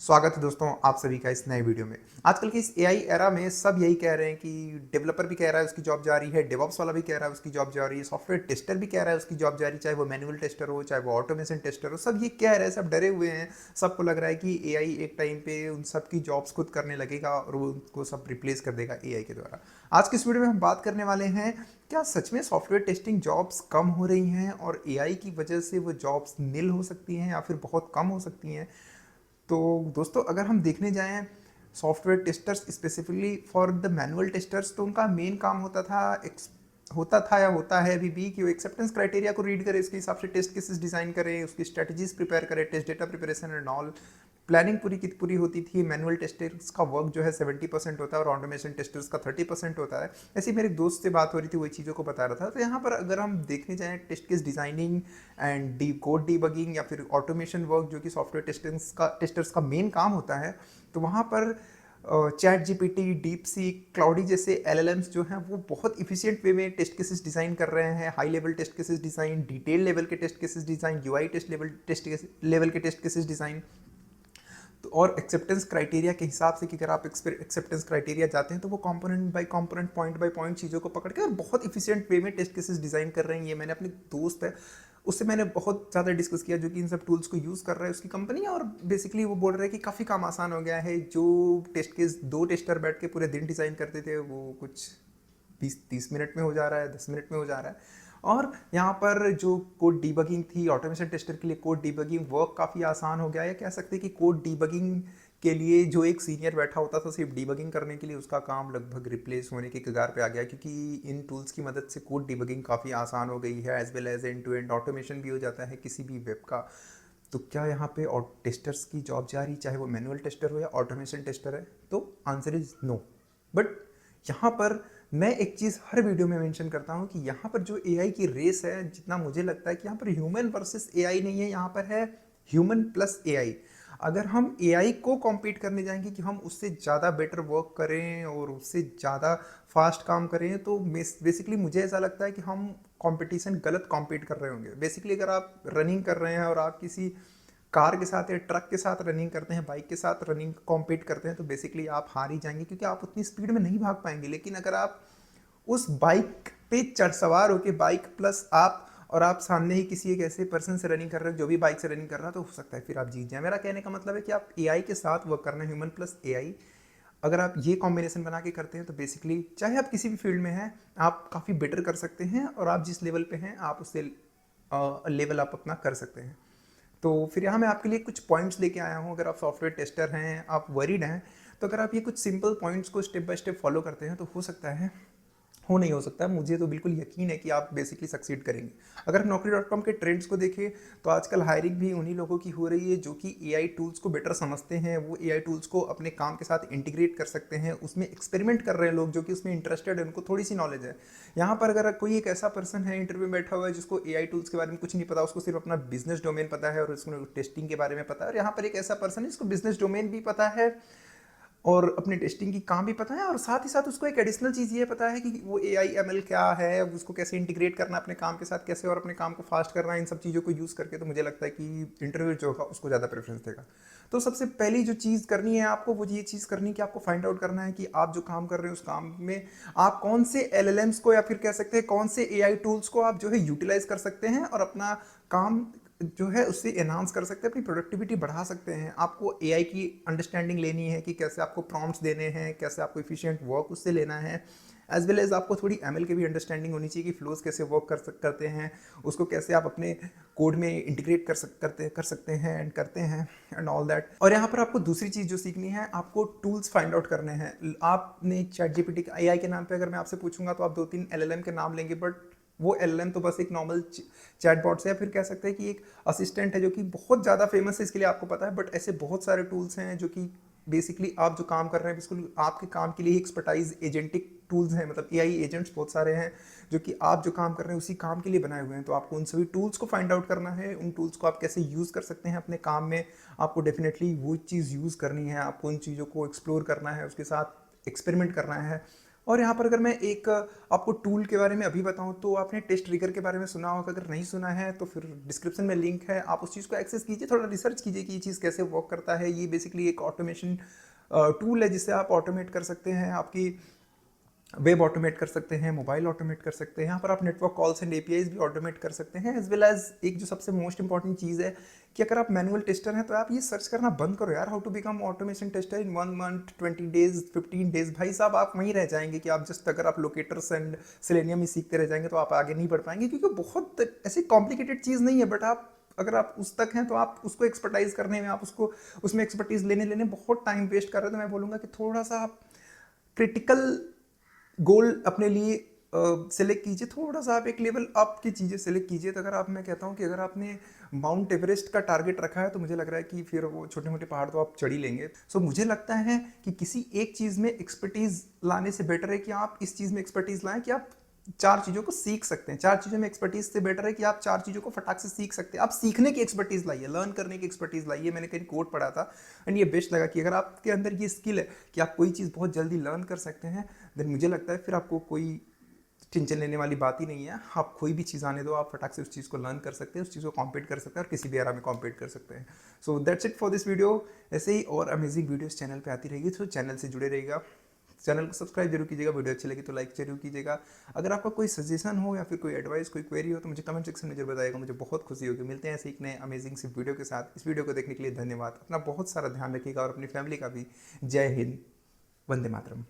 स्वागत है दोस्तों आप सभी का इस नए वीडियो में। आजकल के इस एआई एरा में सब यही कह रहे हैं कि डेवलपर भी कह रहा है उसकी जॉब जा रही है, डेवऑप्स वाला भी कह रहा है उसकी जॉब जा रही है, सॉफ्टवेयर टेस्टर भी कह रहा है उसकी जॉब जा रही है, चाहे वो मैनुअल टेस्टर हो चाहे वो ऑटोमेशन टेस्टर हो, सब ये कह रहे हैं, सब डरे हुए हैं। सबको लग रहा है कि एआई एक टाइम पे उन सब की जॉब्स खुद करने लगेगा और वो उनको सब रिप्लेस कर देगा एआई के द्वारा। आज की इस वीडियो में हम बात करने वाले हैं, क्या सच में सॉफ्टवेयर टेस्टिंग जॉब्स कम हो रही हैं और एआई की वजह से वो जॉब्स निल हो सकती हैं या फिर बहुत कम हो सकती हैं। तो दोस्तों अगर हम देखने जाएं software testers specifically for the manual testers, तो उनका मेन काम होता था या होता है अभी भी कि वो एक्सेप्टेंस क्राइटेरिया को रीड करे, उसके हिसाब से टेस्ट केसेस डिज़ाइन करे, उसकी स्ट्रेटजीज प्रिपेयर करे, test data preparation and all planning पूरी की पूरी होती थी। मैनुअल टेस्टर्स का वर्क जो है 70% होता है और ऑटोमेशन टेस्टर्स का 30% होता है। ऐसे मेरे एक दोस्त से बात हो रही थी, वही चीज़ों को बता रहा था। तो यहाँ पर अगर हम देखने जाएँ test case designing and decode debugging या फिर ऑटोमेशन वर्क जो कि सॉफ्टवेयर टेस्टर्स का मेन काम होता है, तो वहाँ पर chat GPT, deep sea, cloudy जैसे एलएलएम्स जो हैं वो बहुत इफिशिएंट वे में टेस्ट केसेस डिज़ाइन कर रहे हैं। High level test cases design, detail level के test cases design, UI test level के टेस्ट केसेस डिज़ाइन। तो और एक्सेप्टेंस क्राइटेरिया के हिसाब से कि अगर आप एक्सेप्टेंस क्राइटेरिया जाते हैं तो वो component by component, point by point चीज़ों को पकड़ के और बहुत इफिशिएंट वे में टेस्ट केसेस डिज़ाइन कर रहे हैं। ये मैंने अपने दोस्त है उससे मैंने बहुत ज़्यादा डिस्कस किया जो कि इन सब टूल्स को यूज़ कर रहा है उसकी कंपनी, और बेसिकली वो बोल रहे हैं कि काफ़ी काम आसान हो गया है। जो टेस्ट केस दो टेस्टर बैठ के पूरे दिन डिज़ाइन करते थे वो कुछ 20-30 मिनट में हो जा रहा है, 10 मिनट में हो जा रहा है। और यहाँ पर जो कोड डीबगिंग थी ऑटोमेशन टेस्टर के लिए, कोड डीबगिंग वर्क काफ़ी आसान हो गया है। कह सकते हैं कि कोड डीबगिंग के लिए जो एक सीनियर बैठा होता था सिर्फ डीबगिंग करने के लिए, उसका काम लगभग रिप्लेस होने के कगार पे आ गया, क्योंकि इन टूल्स की मदद से कोड डीबगिंग काफ़ी आसान हो गई है, as well as end to end automation भी हो जाता है किसी भी वेब का। तो क्या यहाँ पे और टेस्टर्स की जॉब जा रही, चाहे वो मैनुअल टेस्टर हो या ऑटोमेशन टेस्टर है? तो आंसर इज नो। बट यहाँ पर मैं एक चीज़ हर वीडियो में मेंशन करता हूँ कि यहाँ पर जो एआई की रेस है, जितना मुझे लगता है कि यहाँ पर ह्यूमन वर्सेस एआई नहीं है, यहाँ पर है ह्यूमन प्लस एआई। अगर हम एआई को कॉम्पीट करने जाएंगे कि हम उससे ज़्यादा बेटर वर्क करें और उससे ज़्यादा फास्ट काम करें, तो बेसिकली मुझे ऐसा लगता है कि हम कंपटीशन गलत कॉम्पीट कर रहे होंगे। बेसिकली अगर आप रनिंग कर रहे हैं और आप किसी कार के साथ या ट्रक के साथ रनिंग करते हैं, बाइक के साथ रनिंग कॉम्पीट करते हैं, तो बेसिकली आप हार ही जाएंगे क्योंकि आप उतनी स्पीड में नहीं भाग पाएंगे। लेकिन अगर आप उस बाइक पे चढ़ सवार होके, बाइक प्लस आप, और आप सामने ही किसी एक ऐसे पर्सन से रनिंग कर रहे हो जो भी बाइक से रनिंग कर रहा है, तो हो सकता है फिर आप जीत जाए। मेरा कहने का मतलब है कि आप एआई के साथ वर्क करना, ह्यूमन प्लस एआई, अगर आप ये कॉम्बिनेशन बना के करते हैं तो बेसिकली चाहे आप किसी भी फील्ड में हैं, आप काफ़ी बेटर कर सकते हैं और आप जिस लेवल पे हैं आप उससे लेवल आप अपना कर सकते हैं। तो फिर यहाँ मैं आपके लिए कुछ पॉइंट्स लेके आया हूँ। अगर आप सॉफ्टवेयर टेस्टर हैं, आप वरीड हैं, तो अगर आप ये कुछ सिंपल पॉइंट्स को स्टेप बाय स्टेप फॉलो करते हैं तो हो सकता है, हो नहीं हो सकता, मुझे तो बिल्कुल यकीन है कि आप बेसिकली सक्सीड करेंगे। अगर हम Naukri.com के ट्रेंड्स को देखें तो आजकल हायरिंग भी उन्हीं लोगों की हो रही है जो कि एआई टूल्स को बेटर समझते हैं, वो एआई टूल्स को अपने काम के साथ इंटीग्रेट कर सकते हैं, उसमें एक्सपेरिमेंट कर रहे हैं लोग जो कि उसमें इंटरेस्टेड है, उनको थोड़ी सी नॉलेज है। यहाँ पर अगर कोई एक ऐसा पर्सन है इंटरव्यू में बैठा हुआ है जिसको एआई टूल्स के बारे में कुछ नहीं पता, उसको सिर्फ अपना बिजनेस डोमेन पता है और उसको टेस्टिंग के बारे में पता है, और यहाँ पर एक ऐसा पर्सन है जिसको बिजनेस डोमेन भी पता है और अपने टेस्टिंग की काम भी पता है, और साथ ही साथ उसको एक एडिशनल चीज़ ये पता है कि वो एआई एमएल क्या है, उसको कैसे इंटीग्रेट करना है अपने काम के साथ, कैसे और अपने काम को फास्ट करना है, इन सब चीज़ों को यूज़ करके। तो मुझे लगता है कि इंटरव्यू जो होगा उसको ज़्यादा प्रेफरेंस देगा। तो सबसे पहली जो चीज़ करनी है आपको, वो ये चीज़ करनी है कि आपको फाइंड आउट करना है कि आप जो काम कर रहे हैं उस काम में आप कौन से एलएलएम्स को या फिर कह सकते हैं कौन से एआई टूल्स को आप जो है यूटिलाइज कर सकते हैं और अपना काम जो है उससे एनहांस कर सकते हैं, अपनी प्रोडक्टिविटी बढ़ा सकते हैं। आपको एआई की अंडरस्टैंडिंग लेनी है कि कैसे आपको प्रॉम्प्ट्स देने हैं, कैसे आपको एफिशिएंट वर्क उससे लेना है, एज वेल एज आपको थोड़ी एमएल की भी अंडरस्टैंडिंग होनी चाहिए कि फ्लोज कैसे वर्क करते हैं, उसको कैसे आप अपने कोड में इंटीग्रेट कर सकते हैं एंड करते हैं एंड ऑल दैट। और यहाँ पर आपको दूसरी चीज़ जो सीखनी है, आपको टूल्स फाइंड आउट करने हैं। आपने चैट जीपीटी एआई के नाम पे अगर मैं आपसे पूछूंगा तो आप 2-3 एलएलएम के नाम लेंगे, बट वो एलएलएम तो बस एक नॉर्मल चैटबॉट से, या फिर कह सकते हैं कि एक असिस्टेंट है जो कि बहुत ज़्यादा फेमस है, इसके लिए आपको पता है। बट ऐसे बहुत सारे टूल्स हैं जो कि बेसिकली आप जो काम कर रहे हैं बिल्कुल आपके काम के लिए एक्सपर्टाइज एजेंटिक टूल्स हैं, मतलब एआई एजेंट्स बहुत सारे हैं जो कि आप जो काम कर रहे हैं उसी काम के लिए बनाए हुए हैं। तो आपको उन सभी टूल्स को फाइंड आउट करना है, उन टूल्स को आप कैसे यूज़ कर सकते हैं अपने काम में। आपको डेफिनेटली वो चीज़ यूज़ करनी है, आपको उन चीज़ों को एक्सप्लोर करना है, उसके साथ एक्सपेरिमेंट करना है। और यहाँ पर अगर मैं एक आपको टूल के बारे में अभी बताऊँ तो आपने टेस्ट ट्रिगर के बारे में सुना होगा, अगर नहीं सुना है तो फिर डिस्क्रिप्शन में लिंक है, आप उस चीज़ को एक्सेस कीजिए, थोड़ा रिसर्च कीजिए कि ये चीज़ कैसे वर्क करता है। ये बेसिकली एक ऑटोमेशन टूल है जिससे आप ऑटोमेट कर सकते हैं, आपकी वेब ऑटोमेट कर सकते हैं, मोबाइल ऑटोमेट कर सकते हैं, यहाँ पर आप नेटवर्क कॉल्स एंड एपीआईज भी ऑटोमेट कर सकते हैं, एज वेल एज एक जो सबसे मोस्ट इंपॉर्टेंट चीज़ है कि अगर आप मैनुअल टेस्टर हैं तो आप ये सर्च करना बंद करो यार, how to become automation tester in 1 month 20 days 15 days. भाई साहब आप वहीं रह जाएंगे कि आप जस्ट अगर आप लोकेटर्स एंड सेलेनियम ही सीखते रह जाएंगे तो आप आगे नहीं बढ़ पाएंगे, क्योंकि बहुत ऐसी कॉम्प्लिकेटेड चीज़ नहीं है, बट आप अगर आप उस तक हैं तो आप उसको एक्सपर्टाइज करने में, आप उसको उसमें एक्सपर्टीज लेने बहुत टाइम वेस्ट कर रहे हो। तो मैं बोलूँगा कि थोड़ा सा आप क्रिटिकल गोल अपने लिए सेलेक्ट कीजिए, थोड़ा सा आप एक लेवल अप की चीज़ें सेलेक्ट कीजिए। तो अगर आप, मैं कहता हूँ कि अगर आपने माउंट एवरेस्ट का टारगेट रखा है तो मुझे लग रहा है कि फिर वो छोटे मोटे पहाड़ तो आप चढ़ ही लेंगे। सो मुझे लगता है कि किसी एक चीज़ में एक्सपर्टीज़ लाने से बेटर है कि आप इस चीज़ में एक्सपर्टीज़ लाएं कि आप चार चीज़ों को सीख सकते हैं। चार चीज़ों में एक्सपर्टीज से बेटर है कि आप चार चीज़ों को फटाक से सीख सकते हैं। आप सीखने की एक्सपर्टीज लाइए, लर्न करने की एक्सपर्टीज लाइए। मैंने कहीं कोट पढ़ा था एंड ये बेस्ट लगा कि अगर आपके अंदर ये स्किल है कि आप कोई चीज़ बहुत जल्दी लर्न कर सकते हैं, देन मुझे लगता है फिर आपको कोई टेंशन लेने वाली बात ही नहीं है। आप कोई भी चीज़ आने दो, आप फटाक से उस चीज़ को लर्न कर सकते हैं, उस चीज़ को कॉम्पीट कर सकते हैं और किसी भी एरा में कॉम्पीट कर सकते हैं। So that's it for this video. ऐसे ही और अमेजिंग वीडियोस चैनल पे आती रहेगी, तो चैनल से जुड़े रहिएगा, चैनल को सब्सक्राइब जरूर कीजिएगा, वीडियो अच्छी लगी तो लाइक जरूर कीजिएगा। अगर आपका कोई सजेशन हो या फिर कोई एडवाइस, कोई क्वेरी हो तो मुझे कमेंट सेक्शन में जरूर बताइएगा, मुझे बहुत खुशी होगी। मिलते हैं ऐसे एक नए अमेजिंग सी वीडियो के साथ। इस वीडियो को देखने के लिए धन्यवाद। अपना बहुत सारा ध्यान रखिएगा और अपनी फैमिली का भी। जय हिंद, वंदे मातरम।